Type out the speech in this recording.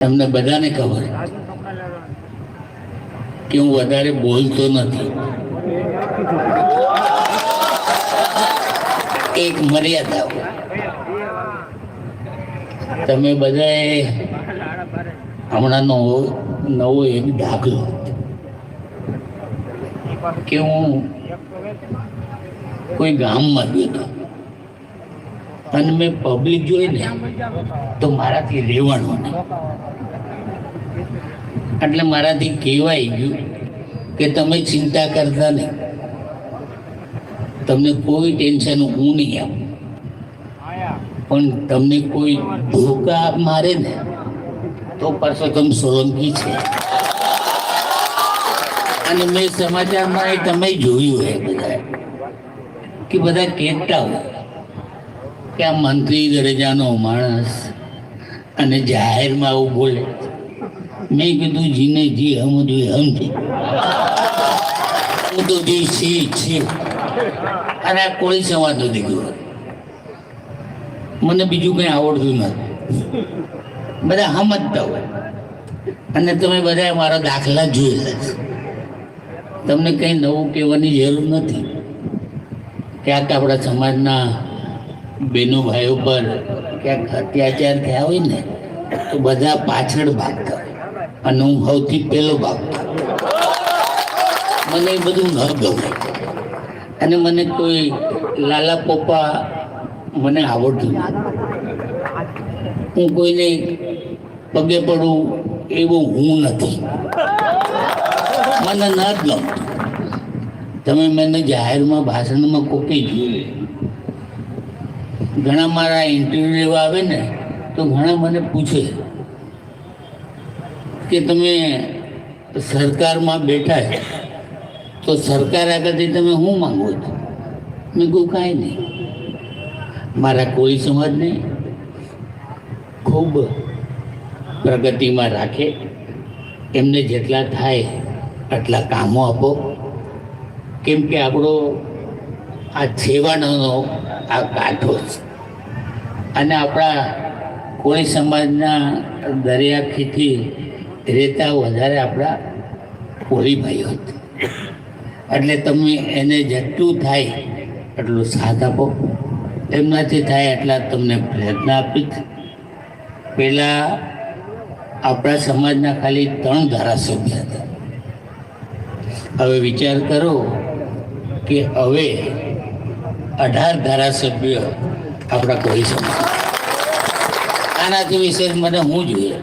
તમને બધાને ખબર કે હું વધારે બોલતો નથી. એક મર્યાદા. તમે બધાએ હમણાં નવો એક દાખલો કે હું કોઈ ગામમાં ગયો અને મેં પબ્લિક જોઈ ને તો મારાથી રહેવાનું નહીં. એટલે મારાથી કહેવાય ગયું કે તમે ચિંતા કરતા નહીં, તમને કોઈ ટેન્શન હું નહીં આપું, પણ તમને કોઈ ધોકા મારે ને તો પરસોત્તમ સોલંકી છે. અને મેં સમાચારમાં તમે જોયું હે બધા કે બધા કહેતા હોય કે આ મંત્રી દરજાનો માણસ અને જાહેરમાં આવું બોલે. મેં કીધું જીને જી સમજ્યું સમજી, હું તો જી છી. અને આ કોઈ સંવાદ દીકરો મને બીજું કંઈ આવડતું નથી. બધા સમજતા હોય અને તમે બધા મારા દાખલા જોયેલા છે. તમને કંઈ નવું કહેવાની જરૂર નથી. ક્યાંક આપણા સમાજના બહેનો ભાઈઓ પર ક્યાંક અત્યાચાર થયા હોય ને તો બધા પાછળ ભાગતા હોય અને હું સૌથી પહેલો ભાગતો. મને એ બધું ન ગમે અને મને કોઈ લાલા પોપા મને આવડતું નથી. હું કોઈને પગે પડું એવું હું નથી, મને ન જ ગમતું. તમે મને જાહેરમાં ભાષણમાં કોકી જોયું. ઘણા મારા ઇન્ટરવ્યુ લેવા આવે ને તો ઘણા મને પૂછે કે તમે સરકારમાં બેઠા છે તો સરકાર આગળથી તમે શું માંગો છો? મેં કહું કાંઈ નહીં. મારા કોળી સમાજને ખૂબ પ્રગતિમાં રાખે, એમને જેટલા થાય આટલા કામો આપો. કેમ કે આપણો આ છેવાડાનો આ કાંઠો છે અને આપણા કોળી સમાજના દરિયાખીથી રહેતા વધારે આપણા કોળી ભાઈઓ હતા. એટલે તમે એને જેટલું થાય એટલું સાથ આપો, એમનાથી થાય એટલા તમને પ્રયત્ન આપીશ. પહેલાં આપણા સમાજના ખાલી 3 ધારાસભ્ય હતા. હવે વિચાર કરો કે હવે 18 ધારાસભ્ય આપણા કોળી સમાજ. આનાથી વિશેષ મને હું જોઈએ?